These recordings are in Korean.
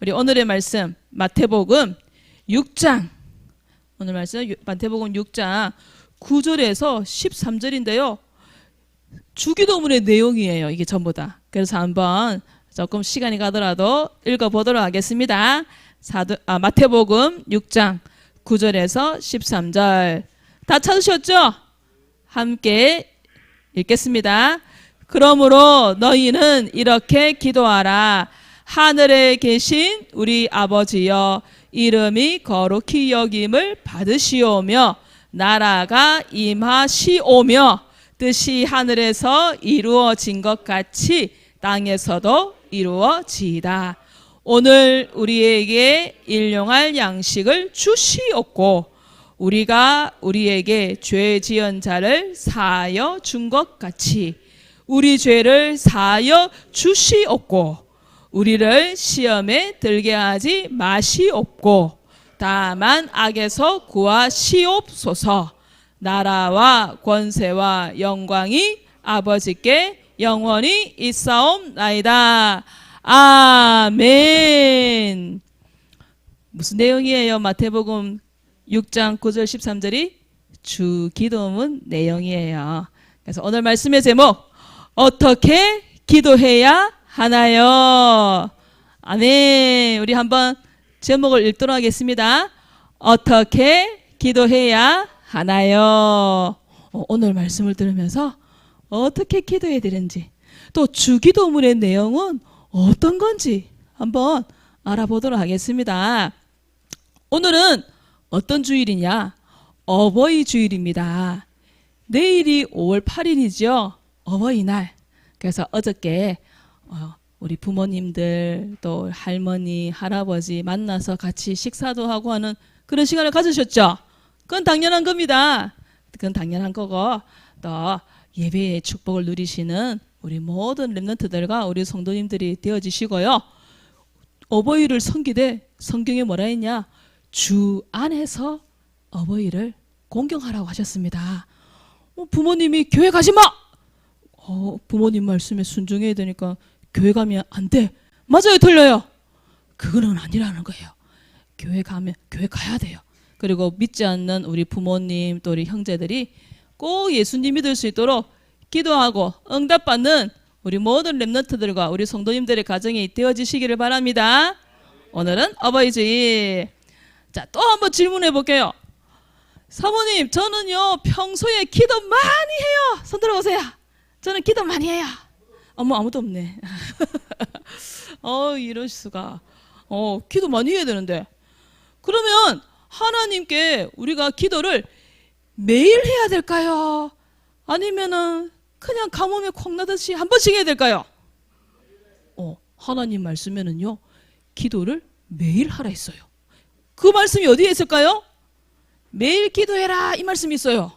우리 오늘의 말씀 마태복음 6장, 오늘 말씀 마태복음 6장 9절에서 13절인데요. 주기도문의 내용이에요. 이게 전부 다. 그래서 한번 조금 시간이 가더라도 읽어보도록 하겠습니다. 마태복음 6장 9절에서 13절 다 찾으셨죠? 함께 읽겠습니다. 그러므로 너희는 이렇게 기도하라. 하늘에 계신 우리 아버지여, 이름이 거룩히 여김을 받으시오며 나라가 임하시오며 뜻이 하늘에서 이루어진 것 같이 땅에서도 이루어지이다. 오늘 우리에게 일용할 양식을 주시옵고 우리가 우리에게 죄 지은 자를 사하여 준 것 같이 우리 죄를 사하여 주시옵고 우리를 시험에 들게 하지 마시옵고 다만 악에서 구하시옵소서. 나라와 권세와 영광이 아버지께 영원히 있사옵나이다. 아멘. 무슨 내용이에요? 마태복음 6장 9절 13절이 주기도문 내용이에요. 그래서 오늘 말씀의 제목, 어떻게 기도해야 하나요? 아멘. 우리 한번 제목을 읽도록 하겠습니다. 어떻게 기도해야 하나요? 오늘 말씀을 들으면서 어떻게 기도해야 되는지, 또 주기도문의 내용은 어떤 건지 한번 알아보도록 하겠습니다. 오늘은 어떤 주일이냐? 어버이 주일입니다. 내일이 5월 8일이죠. 어버이날. 그래서 어저께 우리 부모님들 또 할머니, 할아버지 만나서 같이 식사도 하고 하는 그런 시간을 가지셨죠? 그건 당연한 겁니다. 그건 당연한 거고, 또 예배의 축복을 누리시는 우리 모든 렘넌트들과 우리 성도님들이 되어지시고요. 어버이를 섬기되 성경에 뭐라 했냐? 주 안에서 어버이를 공경하라고 하셨습니다. 부모님이 교회 가지 마! 부모님 말씀에 순종해야 되니까 교회 가면 안 돼. 맞아요, 틀려요? 그거는 아니라는 거예요. 교회 가야 돼요. 그리고 믿지 않는 우리 부모님 또 우리 형제들이 꼭 예수님 믿을 수 있도록 기도하고 응답받는 우리 모든 렘넌트들과 우리 성도님들의 가정이 되어지시기를 바랍니다. 오늘은 어버이 주일. 자, 또 한번 질문해 볼게요. 사모님, 저는요 평소에 기도 많이 해요. 손 들어보세요. 저는 기도 많이 해요. 아무도 없네. 이럴 수가. 기도 많이 해야 되는데. 그러면 하나님께 우리가 기도를 매일 해야 될까요? 아니면은 그냥 가뭄에 콩나듯이 한 번씩 해야 될까요? 하나님 말씀에는요 기도를 매일 하라 했어요. 그 말씀이 어디에 있을까요? 매일 기도해라 이 말씀이 있어요.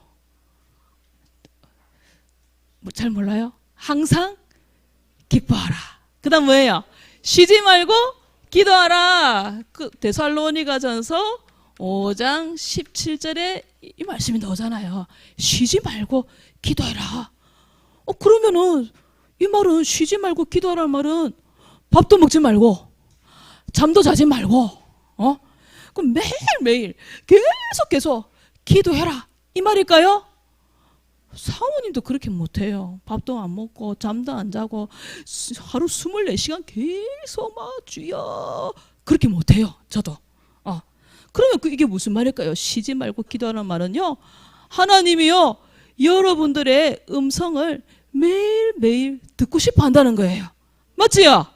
잘 몰라요? 항상 기뻐하라. 그 다음 뭐예요? 쉬지 말고 기도하라. 그 데살로니가전서 5장 17절에 이 말씀이 나오잖아요. 쉬지 말고 기도해라. 그러면은 이 말은 쉬지 말고 기도하라는 말은 밥도 먹지 말고 잠도 자지 말고 그럼 매일매일 계속 기도해라 이 말일까요? 사모님도 그렇게 못해요. 밥도 안 먹고 잠도 안 자고 하루 24시간 계속 막 주여 그렇게 못해요. 저도. 그러면 이게 무슨 말일까요? 쉬지 말고 기도하라는 말은요, 하나님이요 여러분들의 음성을 매일매일 듣고 싶어 한다는 거예요. 맞지요?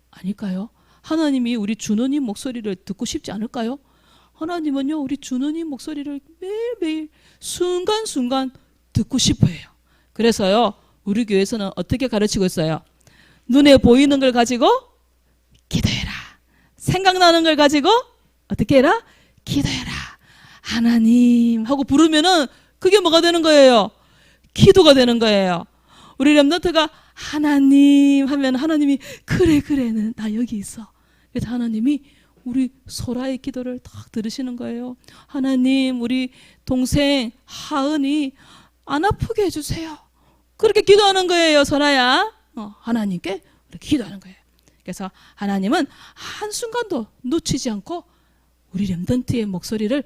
아닐까요? 하나님이 우리 주노님 목소리를 듣고 싶지 않을까요? 하나님은요 우리 주노님 목소리를 매일매일 순간순간 듣고 싶어 해요. 그래서요 우리 교회에서는 어떻게 가르치고 있어요? 눈에 보이는 걸 가지고 기도해라. 생각나는 걸 가지고 어떻게 해라? 기도해라. 하나님 하고 부르면은 그게 뭐가 되는 거예요? 기도가 되는 거예요. 우리 렘넌트가 하나님 하면 하나님이 그래 나 여기 있어. 그래서 하나님이 우리 소라의 기도를 딱 들으시는 거예요. 하나님 우리 동생 하은이 안 아프게 해주세요. 그렇게 기도하는 거예요. 소라야 하나님께 그렇게 기도하는 거예요. 그래서 하나님은 한순간도 놓치지 않고 우리 렘넌트의 목소리를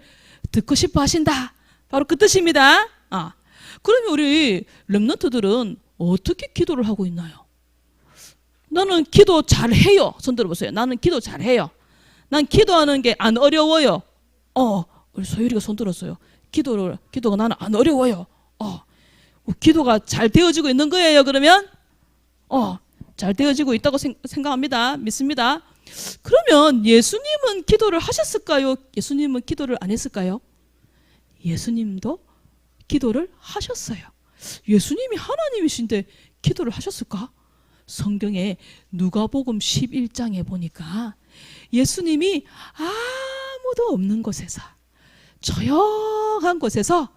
듣고 싶어 하신다. 바로 그 뜻입니다. 그러면 우리 렘넌트들은 어떻게 기도를 하고 있나요? 나는 기도 잘해요. 손 들어보세요. 나는 기도 잘해요. 난 기도하는 게 안 어려워요. 우리 소율이가 손 들었어요. 기도가 나는 안 어려워요. 기도가 잘 되어지고 있는 거예요. 그러면 잘 되어지고 있다고 생각합니다. 믿습니다. 그러면 예수님은 기도를 하셨을까요? 예수님은 기도를 안 했을까요? 예수님도 기도를 하셨어요. 예수님이 하나님이신데 기도를 하셨을까? 성경에 누가복음 11장에 보니까 예수님이 아무도 없는 곳에서 조용한 곳에서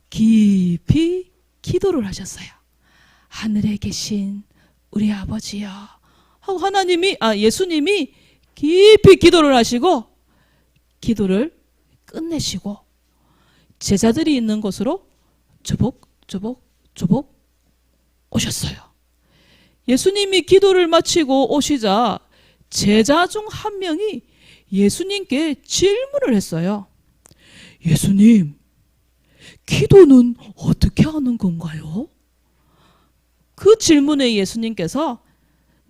깊이 기도를 하셨어요. 하늘에 계신 우리 아버지여 하고 예수님이 깊이 기도를 하시고 기도를 끝내시고 제자들이 있는 곳으로 조복 오셨어요. 예수님이 기도를 마치고 오시자 제자 중 한 명이 예수님께 질문을 했어요. 예수님, 기도는 어떻게 하는 건가요? 그 질문에 예수님께서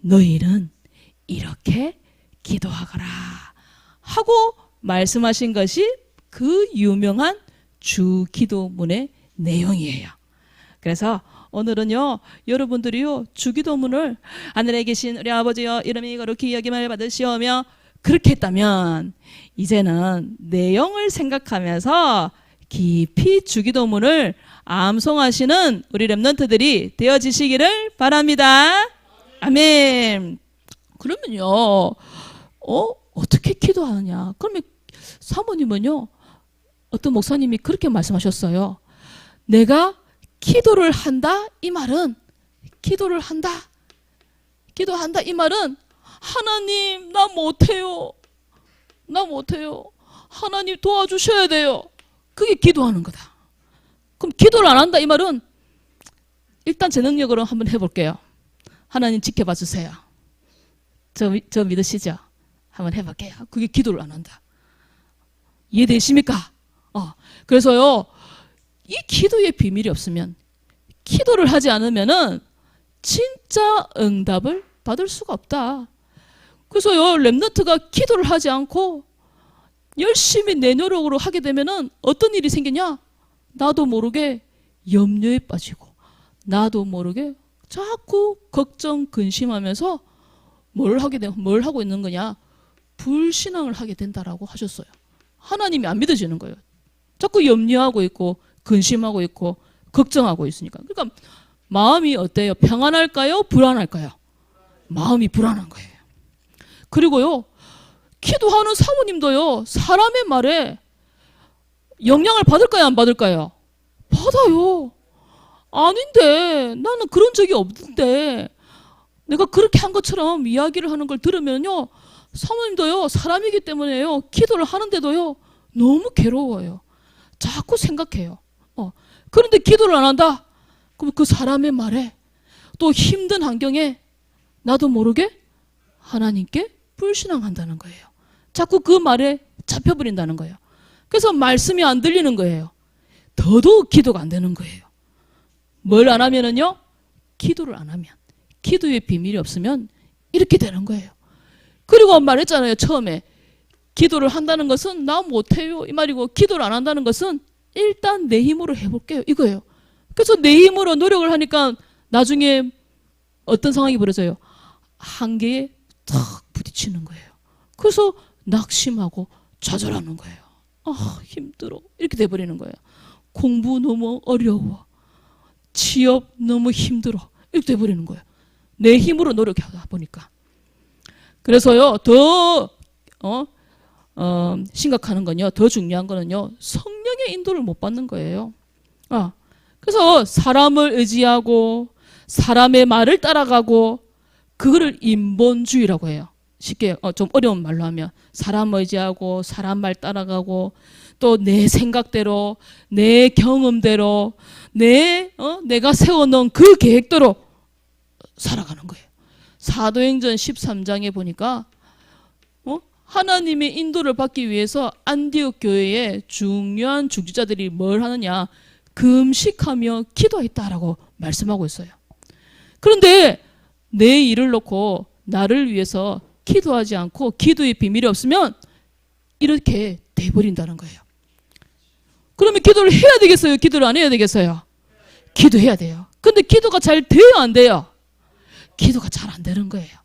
너희는 이렇게 기도하거라 하고 말씀하신 것이 그 유명한 주 기도문의 내용이에요. 그래서 오늘은요, 여러분들이요, 주기도문을 하늘에 계신 우리 아버지여 이름이 거룩히 여김을 받으시오며 그렇게 했다면 이제는 내용을 생각하면서 깊이 주기도문을 암송하시는 우리 렘넌트들이 되어지시기를 바랍니다. 아멘. 그러면요, 어떻게 기도하느냐? 그러면 사모님은요, 어떤 목사님이 그렇게 말씀하셨어요. 내가 기도를 한다 이 말은 기도한다 이 말은 하나님 나 못해요. 하나님 도와주셔야 돼요. 그게 기도하는 거다. 그럼 기도를 안 한다 이 말은 일단 제 능력으로 한번 해볼게요. 하나님 지켜봐 주세요. 저 믿으시죠? 한번 해볼게요. 그게 기도를 안 한다. 이해되십니까? 그래서요, 이 기도의 비밀이 없으면, 기도를 하지 않으면은 진짜 응답을 받을 수가 없다. 그래서요, 렘넌트가 기도를 하지 않고 열심히 내 노력으로 하게 되면은 어떤 일이 생기냐? 나도 모르게 염려에 빠지고, 나도 모르게 자꾸 걱정, 근심하면서 뭘 하고 있는 거냐? 불신앙을 하게 된다라고 하셨어요. 하나님이 안 믿어지는 거예요. 자꾸 염려하고 있고 근심하고 있고 걱정하고 있으니까. 그러니까 마음이 어때요? 평안할까요? 불안할까요? 마음이 불안한 거예요. 그리고요, 기도하는 사모님도요, 사람의 말에 영향을 받을까요? 안 받을까요? 받아요. 아닌데, 나는 그런 적이 없는데 내가 그렇게 한 것처럼 이야기를 하는 걸 들으면요, 사모님도요, 사람이기 때문에요, 기도를 하는데도요 너무 괴로워요. 자꾸 생각해요. 그런데 기도를 안 한다? 그럼 그 사람의 말에, 또 힘든 환경에 나도 모르게 하나님께 불신앙한다는 거예요. 자꾸 그 말에 잡혀버린다는 거예요. 그래서 말씀이 안 들리는 거예요. 더더욱 기도가 안 되는 거예요. 뭘 안 하면은요, 기도를 안 하면, 기도의 비밀이 없으면 이렇게 되는 거예요. 그리고 말했잖아요, 처음에. 기도를 한다는 것은 나 못해요 이 말이고, 기도를 안 한다는 것은 일단 내 힘으로 해볼게요 이거예요. 그래서 내 힘으로 노력을 하니까 나중에 어떤 상황이 벌어져요? 한계에 탁 부딪히는 거예요. 그래서 낙심하고 좌절하는 거예요. 힘들어 이렇게 돼버리는 거예요. 공부 너무 어려워, 취업 너무 힘들어 이렇게 돼버리는 거예요. 내 힘으로 노력하다 보니까. 그래서요, 더 심각한 건요, 더 중요한 거는요, 성령의 인도를 못 받는 거예요. 그래서 사람을 의지하고 사람의 말을 따라가고, 그거를 인본주의라고 해요. 쉽게 좀 어려운 말로 하면 사람 의지하고 사람 말 따라가고, 또 내 생각대로 내 경험대로 내가 세워놓은 그 계획대로 살아가는 거예요. 사도행전 13장에 보니까 하나님의 인도를 받기 위해서 안디옥 교회의 중요한 중지자들이 뭘 하느냐? 금식하며 기도했다라고 말씀하고 있어요. 그런데 내 일을 놓고 나를 위해서 기도하지 않고 기도의 비밀이 없으면 이렇게 돼버린다는 거예요. 그러면 기도를 해야 되겠어요? 기도를 안 해야 되겠어요? 기도해야 돼요. 근데 기도가 잘 돼요? 안 돼요? 기도가 잘 안 되는 거예요.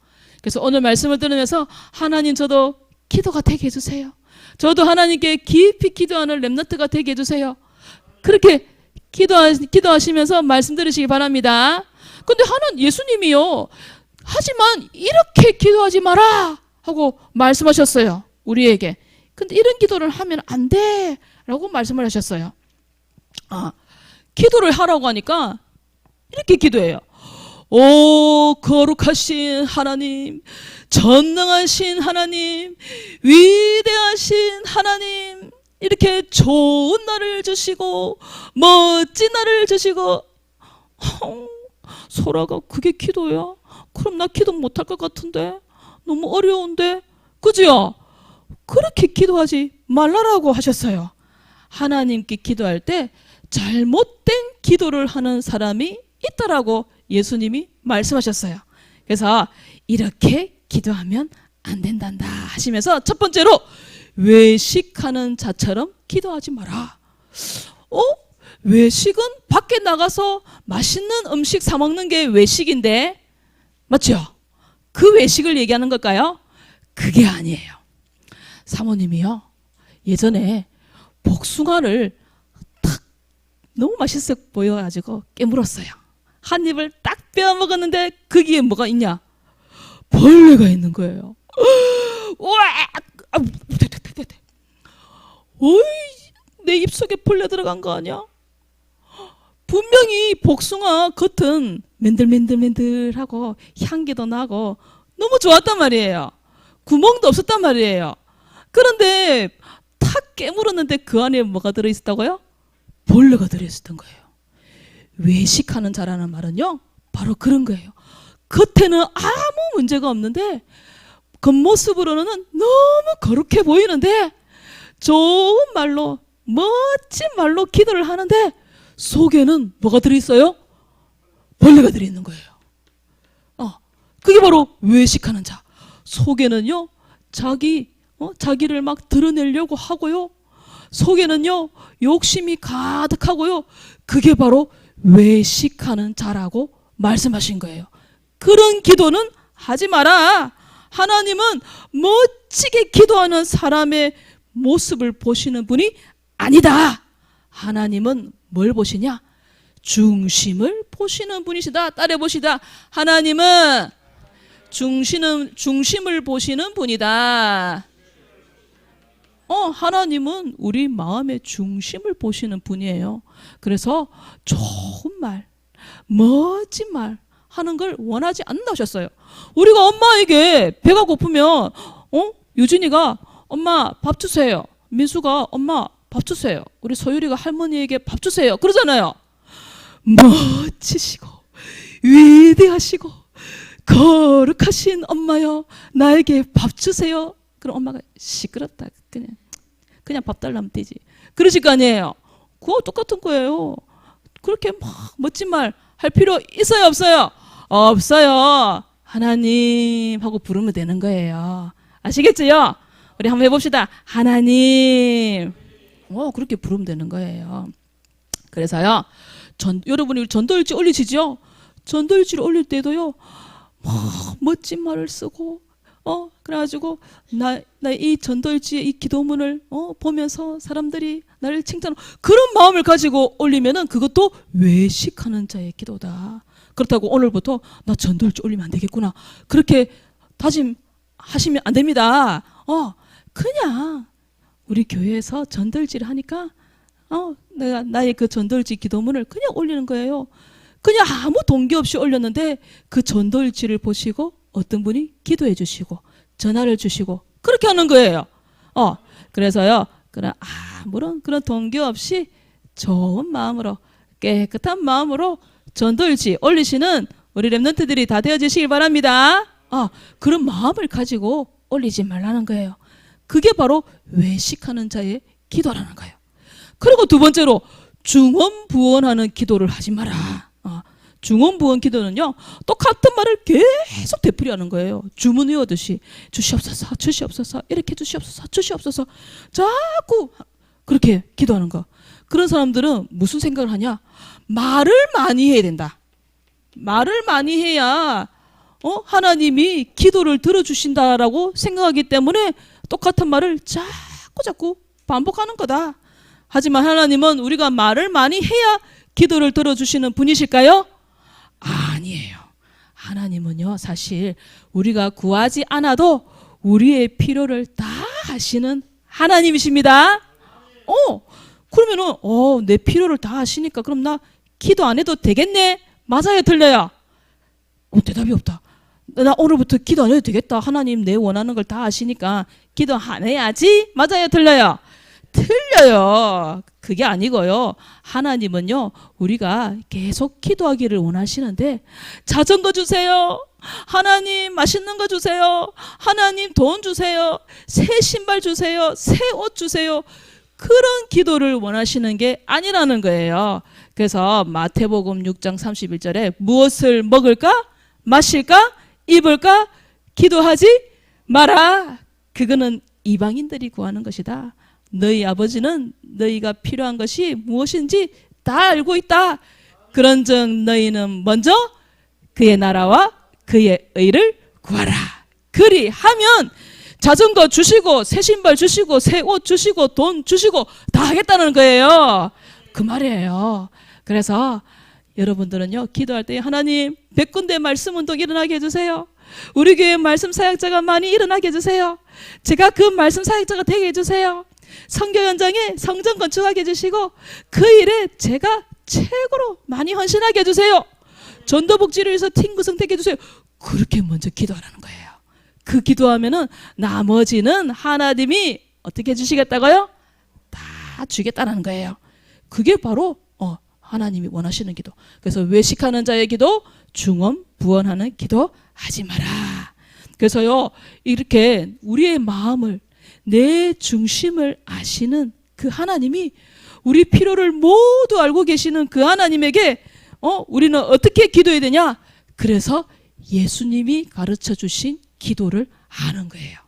그래서 오늘 말씀을 들으면서 하나님 저도 기도가 되게 해주세요. 저도 하나님께 깊이 기도하는 렘넌트가 되게 해주세요. 그렇게 기도하시면서 말씀 들으시기 바랍니다. 근데 예수님이요. 하지만 이렇게 기도하지 마라 하고 말씀하셨어요. 우리에게. 근데 이런 기도를 하면 안 돼 라고 말씀을 하셨어요. 기도를 하라고 하니까 이렇게 기도해요. 오 거룩하신 하나님, 전능하신 하나님, 위대하신 하나님, 이렇게 좋은 날을 주시고 멋진 날을 주시고. 소라가 그게 기도야? 그럼 나 기도 못할 것 같은데, 너무 어려운데, 그죠? 그렇게 기도하지 말라라고 하셨어요. 하나님께 기도할 때 잘못된 기도를 하는 사람이 있다라고 예수님이 말씀하셨어요. 그래서 이렇게 기도하면 안 된단다 하시면서 첫 번째로 외식하는 자처럼 기도하지 마라. 외식은 밖에 나가서 맛있는 음식 사 먹는 게 외식인데, 맞죠? 그 외식을 얘기하는 걸까요? 그게 아니에요. 사모님이요, 예전에 복숭아를 탁 너무 맛있어 보여가지고 깨물었어요. 한 입을 딱 빼어 먹었는데 거기에 뭐가 있냐? 벌레가 있는 거예요. 우와! 어이, 내 입속에 벌레 들어간 거 아니야? 분명히 복숭아 겉은 맨들맨들맨들하고 향기도 나고 너무 좋았단 말이에요. 구멍도 없었단 말이에요. 그런데 탁 깨물었는데 그 안에 뭐가 들어있었다고요? 벌레가 들어있었던 거예요. 외식하는 자라는 말은요, 바로 그런 거예요. 겉에는 아무 문제가 없는데 겉모습으로는 너무 거룩해 보이는데 좋은 말로, 멋진 말로 기도를 하는데 속에는 뭐가 들어있어요? 벌레가 들어있는 거예요. 그게 바로 외식하는 자. 속에는요, 자기를 막 드러내려고 하고요, 속에는요 욕심이 가득하고요. 그게 바로 외식하는 자라고 말씀하신 거예요. 그런 기도는 하지 마라. 하나님은 멋지게 기도하는 사람의 모습을 보시는 분이 아니다. 하나님은 뭘 보시냐? 중심을 보시는 분이시다. 따라해 보시다. 하나님은 중심을 보시는 분이다. 하나님은 우리 마음의 중심을 보시는 분이에요. 그래서 좋은 말, 멋진 말 하는 걸 원하지 않는다 하셨어요. 우리가 엄마에게 배가 고프면 유진이가 엄마 밥 주세요, 민수가 엄마 밥 주세요, 우리 소율이가 할머니에게 밥 주세요 그러잖아요. 멋지시고 위대하시고 거룩하신 엄마여, 나에게 밥 주세요. 그럼 엄마가 시끄럽다, 그냥 밥 달라면 되지, 그러실 거 아니에요. 그거 똑같은 거예요. 그렇게 막 멋진 말 할 필요 있어요, 없어요? 없어요. 하나님 하고 부르면 되는 거예요. 아시겠죠? 우리 한번 해봅시다. 하나님. 그렇게 부르면 되는 거예요. 그래서요, 여러분이 전도일지 올리시죠? 전도일지를 올릴 때도요, 멋진 말을 쓰고, 그래가지고, 나 이 전도일지의 이 기도문을, 보면서 사람들이 나를 칭찬하고, 그런 마음을 가지고 올리면은 그것도 외식하는 자의 기도다. 그렇다고 오늘부터 나 전도일지 올리면 안 되겠구나, 그렇게 다짐하시면 안 됩니다. 그냥, 우리 교회에서 전도일지를 하니까, 내가 나의 그 전도일지 기도문을 그냥 올리는 거예요. 그냥 아무 동기 없이 올렸는데 그 전도일지를 보시고 어떤 분이 기도해 주시고 전화를 주시고 그렇게 하는 거예요. 그래서요, 아무런 그런 동기 없이 좋은 마음으로, 깨끗한 마음으로 전도일지 올리시는 우리 랩런트들이 다 되어지시길 바랍니다. 그런 마음을 가지고 올리지 말라는 거예요. 그게 바로 외식하는 자의 기도라는 거예요. 그리고 두 번째로 중언부언하는 기도를 하지 마라. 중언부언 기도는요, 똑같은 말을 계속 되풀이하는 거예요. 주문 외우듯이 주시옵소서, 주시옵소서, 이렇게 주시옵소서, 주시옵소서, 자꾸 그렇게 기도하는 거. 그런 사람들은 무슨 생각을 하냐? 말을 많이 해야 된다. 말을 많이 해야 하나님이 기도를 들어주신다라고 생각하기 때문에 똑같은 말을 자꾸 반복하는 거다. 하지만 하나님은 우리가 말을 많이 해야 기도를 들어주시는 분이실까요? 아니에요. 하나님은요, 사실 우리가 구하지 않아도 우리의 필요를 다 하시는 하나님이십니다. 그러면은 내 필요를 다 하시니까 그럼 나 기도 안 해도 되겠네? 맞아요, 틀려요? 대답이 없다. 나 오늘부터 기도 안 해도 되겠다. 하나님 내 원하는 걸 다 아시니까 기도 안 해야지? 맞아요, 틀려요? 틀려요. 그게 아니고요. 하나님은요, 우리가 계속 기도하기를 원하시는데, 자전거 주세요. 하나님 맛있는 거 주세요. 하나님 돈 주세요. 새 신발 주세요. 새 옷 주세요. 그런 기도를 원하시는 게 아니라는 거예요. 그래서 마태복음 6장 31절에 무엇을 먹을까? 마실까? 입을까? 기도하지 마라. 그거는 이방인들이 구하는 것이다. 너희 아버지는 너희가 필요한 것이 무엇인지 다 알고 있다. 그런즉 너희는 먼저 그의 나라와 그의 의를 구하라. 그리하면 자전거 주시고 새 신발 주시고 새 옷 주시고 돈 주시고 다 하겠다는 거예요. 그 말이에요. 그래서 여러분들은요, 기도할 때 하나님 100군데 말씀 운동 일어나게 해주세요. 우리 교회 말씀 사역자가 많이 일어나게 해주세요. 제가 그 말씀 사역자가 되게 해주세요. 선교 현장에 성전 건축하게 해주시고 그 일에 제가 최고로 많이 헌신하게 해주세요. 전도복지를 위해서 팀 구성되게 해주세요. 그렇게 먼저 기도하라는 거예요. 그 기도하면은 나머지는 하나님이 어떻게 해주시겠다고요? 다 주겠다는 거예요. 그게 바로 하나님이 원하시는 기도. 그래서 외식하는 자의 기도, 중언부언하는 기도 하지 마라. 그래서요, 이렇게 우리의 마음을, 내 중심을 아시는 그 하나님이, 우리 필요를 모두 알고 계시는 그 하나님에게 우리는 어떻게 기도해야 되냐? 그래서 예수님이 가르쳐 주신 기도를 하는 거예요.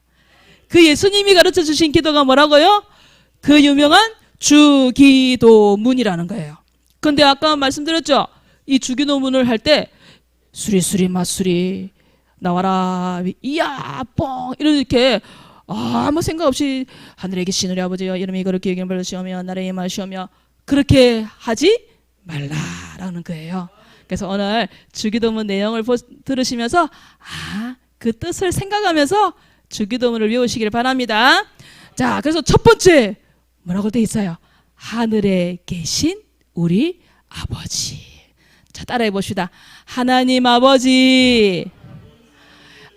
그 예수님이 가르쳐 주신 기도가 뭐라고요? 그 유명한 주기도문이라는 거예요. 근데 아까 말씀드렸죠? 이 주기도문을 할 때 수리수리 맛수리 나와라 이야 뻥 이렇게 아무 생각 없이 하늘에 계신 우리 아버지여 이름이 거룩히 여김을 받으시오며 나라의 임하시오며 그렇게 하지 말라라는 거예요. 그래서 오늘 주기도문 내용을 들으시면서 그 뜻을 생각하면서 주기도문을 외우시길 바랍니다. 자, 그래서 첫 번째 뭐라고 돼 있어요? 하늘에 계신 우리 아버지. 자, 따라해 봅시다. 하나님 아버지.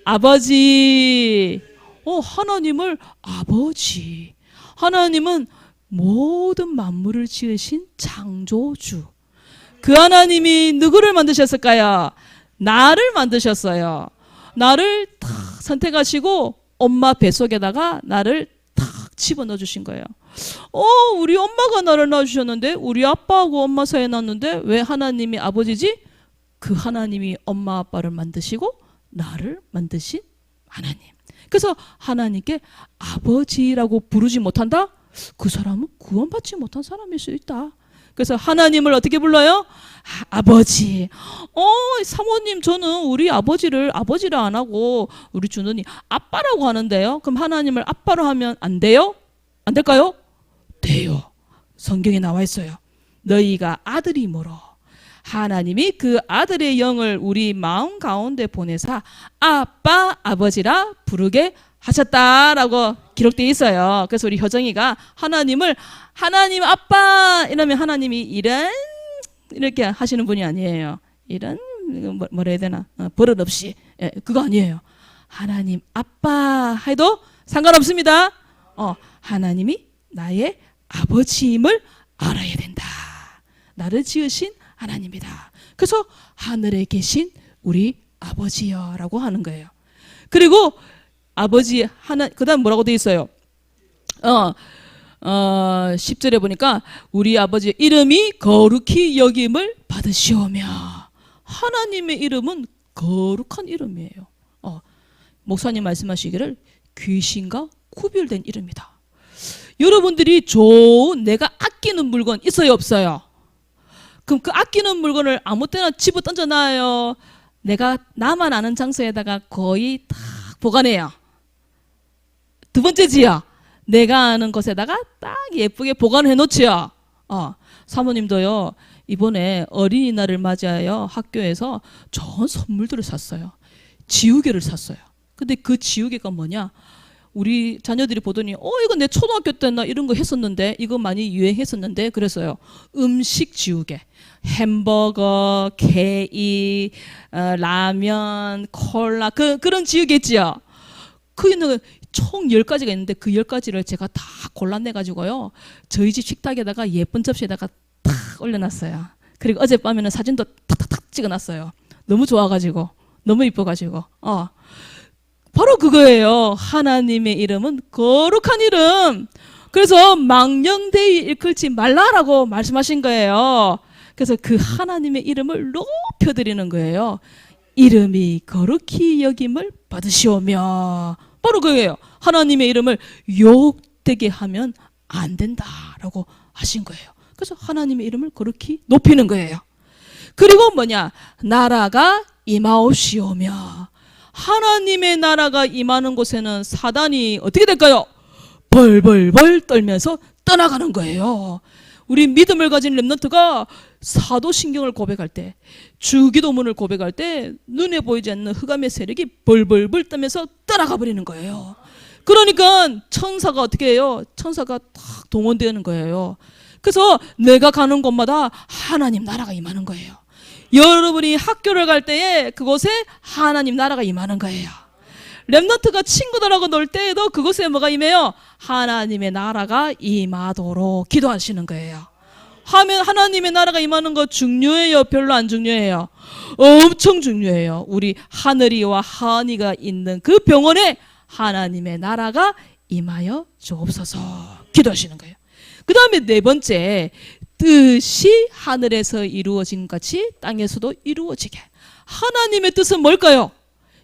아버지. 하나님을 아버지. 하나님은 모든 만물을 지으신 창조주. 그 하나님이 누구를 만드셨을까요? 나를 만드셨어요. 나를 탁 선택하시고 엄마 뱃속에다가 나를 탁 집어넣어 주신 거예요. 우리 엄마가 나를 낳아주셨는데 우리 아빠하고 엄마 사이에 낳았는데 왜 하나님이 아버지지? 그 하나님이 엄마 아빠를 만드시고 나를 만드신 하나님. 그래서 하나님께 아버지라고 부르지 못한다? 그 사람은 구원받지 못한 사람일 수 있다. 그래서 하나님을 어떻게 불러요? 아버지. 사모님 저는 우리 아버지를 아버지라 안 하고 우리 주느님 아빠라고 하는데요. 그럼 하나님을 아빠로 하면 안 돼요? 안 될까요? 돼요. 성경에 나와 있어요. 너희가 아들이 뭐로 하나님이 그 아들의 영을 우리 마음 가운데 보내사 아빠 아버지라 부르게 하셨다라고 기록되어 있어요. 그래서 우리 효정이가 하나님을 하나님 아빠 이러면 하나님이 이렇게 하시는 분이 아니에요. 뭐라 해야 되나 버릇 없이 그거 아니에요. 하나님 아빠 해도 상관없습니다. 하나님이 나의 아버지임을 알아야 된다. 나를 지으신 하나님이다. 그래서 하늘에 계신 우리 아버지여라고 하는 거예요. 그리고 아버지 하나, 그 다음 뭐라고 돼 있어요? 10절에 보니까 우리 아버지의 이름이 거룩히 여김을 받으시오며. 하나님의 이름은 거룩한 이름이에요. 목사님 말씀하시기를 귀신과 구별된 이름이다. 여러분들이 좋은 내가 아끼는 물건 있어요, 없어요? 그럼 그 아끼는 물건을 아무 때나 집어 던져놔요? 내가 나만 아는 장소에다가 거의 다 보관해요. 두 번째지요. 내가 아는 곳에다가 딱 예쁘게 보관해 놓지요. 사모님도요, 이번에 어린이날을 맞이하여 학교에서 좋은 선물들을 샀어요. 지우개를 샀어요. 근데 그 지우개가 뭐냐? 우리 자녀들이 보더니 이거 내 초등학교 때 나 이런 거 했었는데, 이거 많이 유행했었는데 그랬어요. 음식 지우개, 햄버거, 케이크, 라면, 콜라, 그런 지우개 있지요. 그는 총 10가지가 있는데 그 10가지를 제가 다 골라내가지고요, 저희 집 식탁에다가 예쁜 접시에다가 탁 올려놨어요. 그리고 어젯밤에는 사진도 탁탁탁 찍어놨어요. 너무 좋아가지고, 너무 이뻐가지고. 바로 그거예요. 하나님의 이름은 거룩한 이름. 그래서 망령되이 일컬지 말라라고 말씀하신 거예요. 그래서 그 하나님의 이름을 높여드리는 거예요. 이름이 거룩히 여김을 받으시오며. 바로 그거예요. 하나님의 이름을 욕되게 하면 안 된다라고 하신 거예요. 그래서 하나님의 이름을 거룩히 높이는 거예요. 그리고 뭐냐? 나라가 임하옵시오며. 하나님의 나라가 임하는 곳에는 사단이 어떻게 될까요? 벌벌벌 떨면서 떠나가는 거예요. 우리 믿음을 가진 렘넌트가 사도신경을 고백할 때, 주기도문을 고백할 때 눈에 보이지 않는 흑암의 세력이 벌벌벌 떨면서 떠나가 버리는 거예요. 그러니까 천사가 어떻게 해요? 천사가 딱 동원되는 거예요. 그래서 내가 가는 곳마다 하나님 나라가 임하는 거예요. 여러분이 학교를 갈 때에 그곳에 하나님 나라가 임하는 거예요. 렘넌트가 친구들하고 놀 때에도 그곳에 뭐가 임해요? 하나님의 나라가 임하도록 기도하시는 거예요. 하나님의 나라가 임하는 거 중요해요? 별로 안 중요해요? 엄청 중요해요. 우리 하늘이와 하은이가 있는 그 병원에 하나님의 나라가 임하여 주옵소서 기도하시는 거예요. 그 다음에 네 번째, 뜻이 하늘에서 이루어진 같이 땅에서도 이루어지게. 하나님의 뜻은 뭘까요?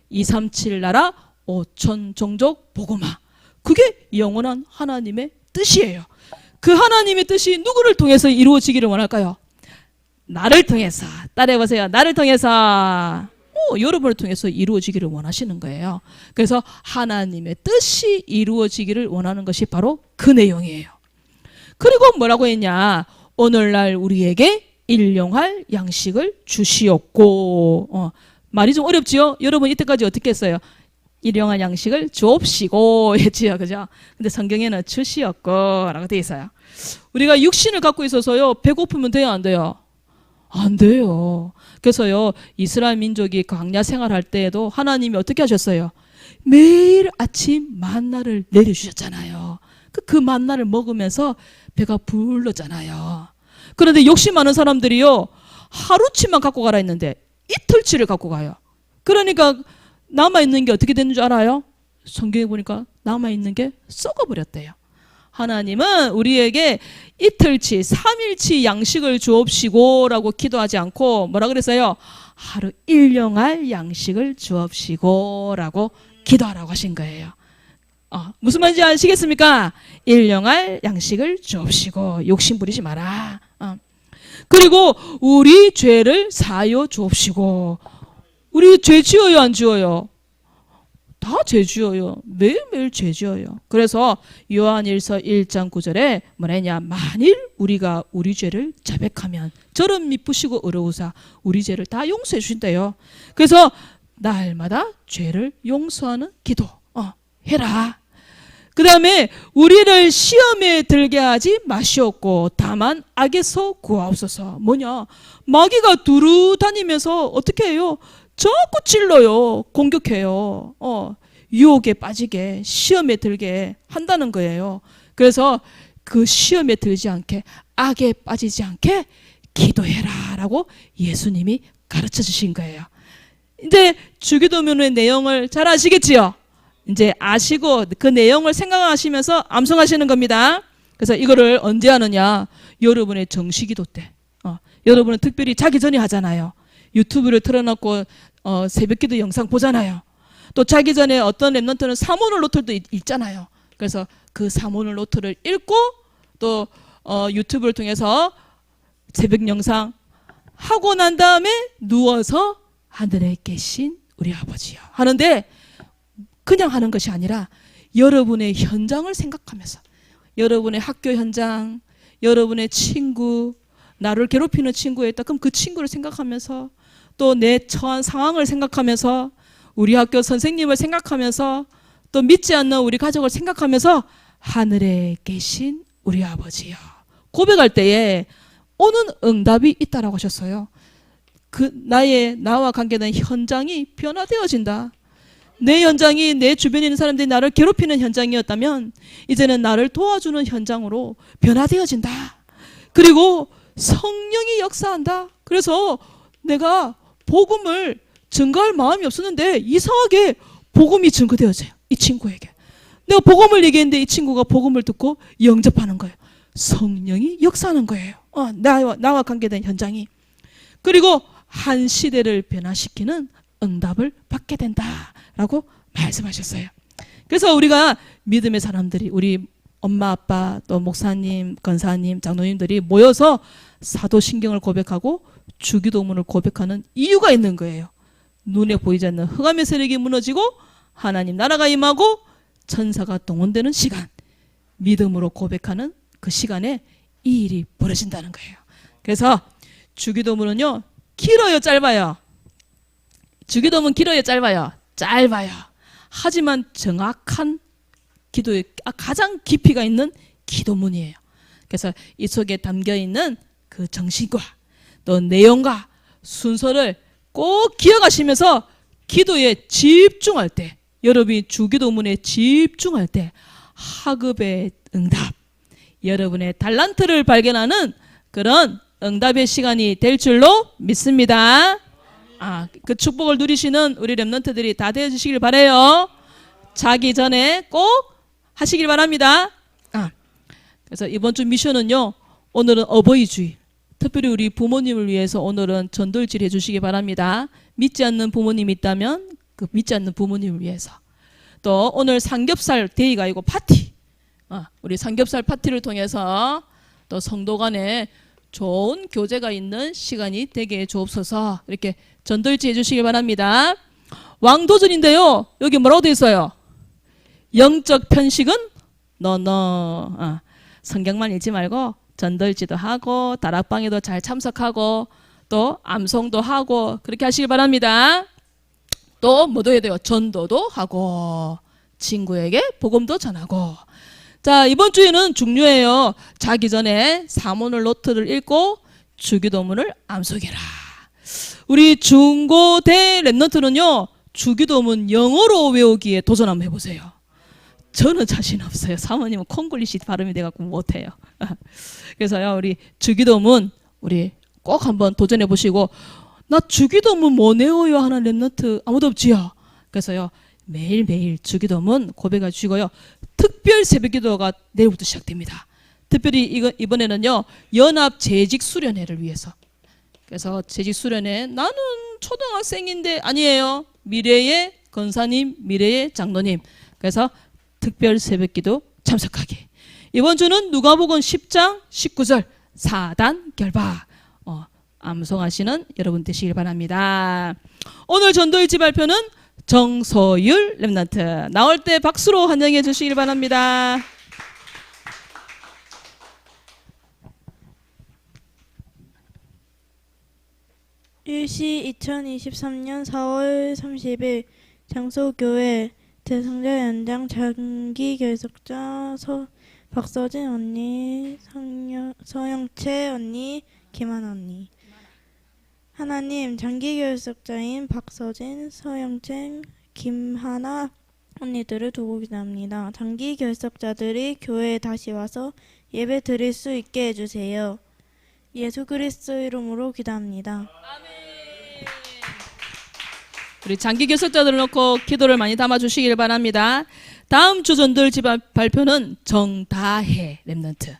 237 나라 5천 종족 복음화. 그게 영원한 하나님의 뜻이에요. 그 하나님의 뜻이 누구를 통해서 이루어지기를 원할까요? 나를 통해서. 따라해보세요. 나를 통해서. 여러분을 통해서 이루어지기를 원하시는 거예요. 그래서 하나님의 뜻이 이루어지기를 원하는 것이 바로 그 내용이에요. 그리고 뭐라고 했냐? 오늘날 우리에게 일용할 양식을 주시옵고. 말이 좀 어렵지요? 여러분 이때까지 어떻게 했어요? 일용할 양식을 주옵시고 했지요, 그죠? 근데 성경에는 주시옵고 라고 되어 있어요. 우리가 육신을 갖고 있어서요, 배고프면 돼요, 안 돼요? 안 돼요. 그래서요, 이스라엘 민족이 광야 생활할 때에도 하나님이 어떻게 하셨어요? 매일 아침 만나를 내려주셨잖아요. 그 만나를 먹으면서 배가 불렀잖아요. 그런데 욕심 많은 사람들이요, 하루치만 갖고 가라 했는데 이틀치를 갖고 가요. 그러니까 남아있는 게 어떻게 되는 줄 알아요? 성경에 보니까 남아있는 게 썩어버렸대요. 하나님은 우리에게 이틀치, 3일치 양식을 주옵시고 라고 기도하지 않고 뭐라 그랬어요? 하루 일용할 양식을 주옵시고 라고 기도하라고 하신 거예요. 무슨 말인지 아시겠습니까? 일용할 양식을 주옵시고 욕심 부리지 마라. 그리고 우리 죄를 사하여 주옵시고. 우리 죄 지어요, 안 지어요? 다 죄 지어요. 매일매일 죄 지어요. 그래서 요한일서 1장 9절에 뭐랬냐? 만일 우리가 우리 죄를 자백하면 저를 미쁘시고 의로우사 우리 죄를 다 용서해 주신대요. 그래서 날마다 죄를 용서하는 기도 해라. 그 다음에 우리를 시험에 들게 하지 마시옵고 다만 악에서 구하옵소서. 뭐냐? 마귀가 두루 다니면서 어떻게 해요? 자꾸 찔러요. 공격해요. 유혹에 빠지게, 시험에 들게 한다는 거예요. 그래서 그 시험에 들지 않게, 악에 빠지지 않게 기도해라 라고 예수님이 가르쳐 주신 거예요. 이제 주기도문의 내용을 잘 아시겠지요? 이제 아시고 그 내용을 생각하시면서 암송하시는 겁니다. 그래서 이거를 언제 하느냐? 여러분의 정시기도 때. 여러분은 특별히 자기 전에 하잖아요. 유튜브를 틀어놓고 새벽기도 영상 보잖아요. 또 자기 전에 어떤 랩런트는 사모놀 노트도 읽잖아요. 그래서 그 사모놀 노트를 읽고 또 유튜브를 통해서 새벽 영상 하고 난 다음에 누워서 하늘에 계신 우리 아버지요 하는데, 그냥 하는 것이 아니라 여러분의 현장을 생각하면서, 여러분의 학교 현장, 여러분의 친구, 나를 괴롭히는 친구가 있다 그럼 그 친구를 생각하면서, 또 내 처한 상황을 생각하면서, 우리 학교 선생님을 생각하면서, 또 믿지 않는 우리 가족을 생각하면서 하늘에 계신 우리 아버지요 고백할 때에 오는 응답이 있다라고 하셨어요. 나와 관계된 현장이 변화되어진다. 내 현장이 내 주변에 있는 사람들이 나를 괴롭히는 현장이었다면 이제는 나를 도와주는 현장으로 변화되어진다. 그리고 성령이 역사한다. 그래서 내가 복음을 증거할 마음이 없었는데 이상하게 복음이 증거되어져요. 이 친구에게. 내가 복음을 얘기했는데 이 친구가 복음을 듣고 영접하는 거예요. 성령이 역사하는 거예요. 나와 관계된 현장이. 그리고 한 시대를 변화시키는 응답을 받게 된다라고 말씀하셨어요. 그래서 우리가 믿음의 사람들이, 우리 엄마 아빠 또 목사님, 권사님, 장로님들이 모여서 사도신경을 고백하고 주기도문을 고백하는 이유가 있는 거예요. 눈에 보이지 않는 흑암의 세력이 무너지고 하나님 나라가 임하고 천사가 동원되는 시간, 믿음으로 고백하는 그 시간에 이 일이 벌어진다는 거예요. 그래서 주기도문은요, 길어요, 짧아요? 주기도문 길어요, 짧아요? 짧아요. 하지만 정확한 기도의 가장 깊이가 있는 기도문이에요. 그래서 이 속에 담겨 있는 그 정신과 또 내용과 순서를 꼭 기억하시면서 기도에 집중할 때, 여러분이 주기도문에 집중할 때 하급의 응답, 여러분의 달란트를 발견하는 그런 응답의 시간이 될 줄로 믿습니다. 그 축복을 누리시는 우리 렘넌트들이 다 되어주시길 바라요. 자기 전에 꼭 하시길 바랍니다. 그래서 이번 주 미션은요, 오늘은 어버이 주일, 특별히 우리 부모님을 위해서 오늘은 전도일지를 해주시기 바랍니다. 믿지 않는 부모님이 있다면 그 믿지 않는 부모님을 위해서. 또 오늘 삼겹살 데이가 아니고 파티, 우리 삼겹살 파티를 통해서 또 성도 간에 좋은 교제가 있는 시간이 되게 주옵소서. 이렇게 전도일지 해주시기 바랍니다. 왕도전인데요, 여기 뭐라고 되어 있어요? 영적 편식은 너너. 성경만 읽지 말고 전도일지도 하고 다락방에도 잘 참석하고 또 암송도 하고 그렇게 하시기 바랍니다. 또 뭐도 해야 돼요? 전도도 하고 친구에게 복음도 전하고. 자, 이번 주에는 중요해요. 자기 전에 사모놀 노트를 읽고 주기도문을 암송해라. 우리 중고대 랩런트는요, 주기도문 영어로 외우기에 도전 한번 해보세요. 저는 자신 없어요. 사모님은 콩글리시 발음이 돼갖고 못해요. 그래서요, 우리 주기도문 우리 꼭 한번 도전해 보시고, 나 주기도문 뭐 외워요 하는 랩런트 아무도 없지요. 그래서요, 매일매일 주기도문 고백해 주시고요. 특별 새벽기도가 내일부터 시작됩니다. 특별히 이번에는요, 연합 재직 수련회를 위해서. 그래서 재직 수련회, 나는 초등학생인데 아니에요. 미래의 권사님, 미래의 장로님. 그래서 특별 새벽기도 참석하게. 이번 주는 누가복음 10장 19절 4단 결박 암송하시는 여러분 되시길 바랍니다. 오늘 전도일지 발표는 정서율 랩런트 나올 때 박수로 환영해 주시길 바랍니다. 일시 2023년 4월 30일 장소교회 대상자 연장 장기 결석자 박서진 언니, 서영채 언니, 김하나 언니. 하나님, 장기 결석자인 박서진, 서영채, 김하나 언니들을 두고 기도합니다. 장기 결석자들이 교회에 다시 와서 예배 드릴 수 있게 해주세요. 예수 그리스도 이름으로 기도합니다. 아멘. 우리 장기 교섭자들을 놓고 기도를 많이 담아주시길 바랍니다. 다음 주 전도일 발표는 정다혜 랩런트.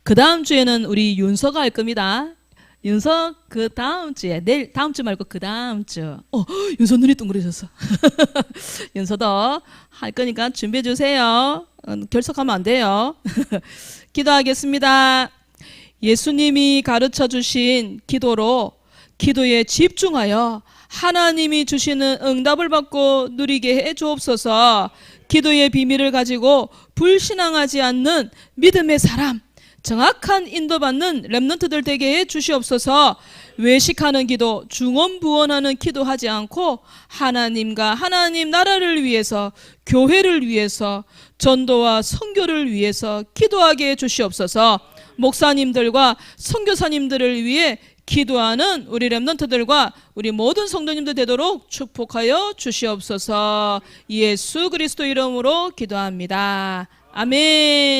그 다음 주에는 우리 윤서가 할 겁니다. 윤서 그 다음 주에, 내일 다음 주 말고 그 다음 주. 윤서 눈이 둥그러졌어. 윤서도 할 거니까 준비해 주세요. 결석하면 안 돼요. 기도하겠습니다. 예수님이 가르쳐 주신 기도로 기도에 집중하여 하나님이 주시는 응답을 받고 누리게 해 주옵소서. 기도의 비밀을 가지고 불신앙하지 않는 믿음의 사람, 정확한 인도받는 렘넌트들 되게 해 주시옵소서. 외식하는 기도, 중언부언하는 기도하지 않고 하나님과 하나님 나라를 위해서, 교회를 위해서, 전도와 선교를 위해서 기도하게 해 주시옵소서. 목사님들과 선교사님들을 위해 기도하는 우리 렘넌트들과 우리 모든 성도님들 되도록 축복하여 주시옵소서. 예수 그리스도 이름으로 기도합니다. 아멘.